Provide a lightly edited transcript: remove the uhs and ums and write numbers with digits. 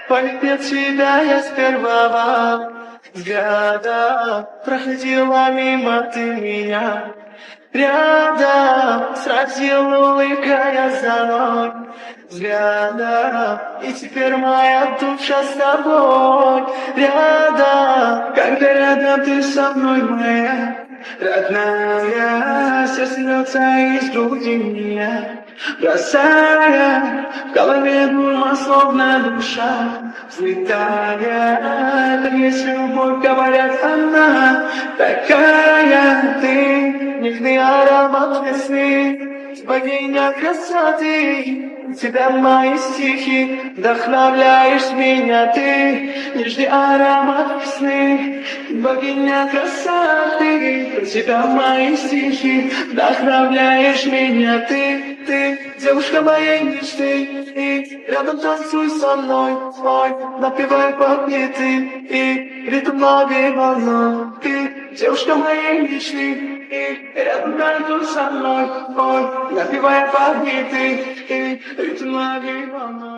Полюбил тебя я с первого взгляда, проходила мимо ты меня. Рядом сразила улыбкая за мной взгляда, и теперь моя душа с тобой рядом. Когда рядом ты со мной, моя родная, сердце льется из груди меня, бросая в голове дума, словно душа взлетая. Так есть любовь, говорят, она такая, ты нежный аромат весны, богиня красоты. Тебя мои стихи вдохновляешь меня, ты нежный аромат весны, богиня красоты. Тебя мои стихи вдохновляешь меня, ты девушка моей мечты, и рядом танцуй со мной, ой, напевай подняты, и ритм лови волной. Ты девушка моей мечты, и рядом танцуй со мной, ой, напевай подняты, и ритм лови волной.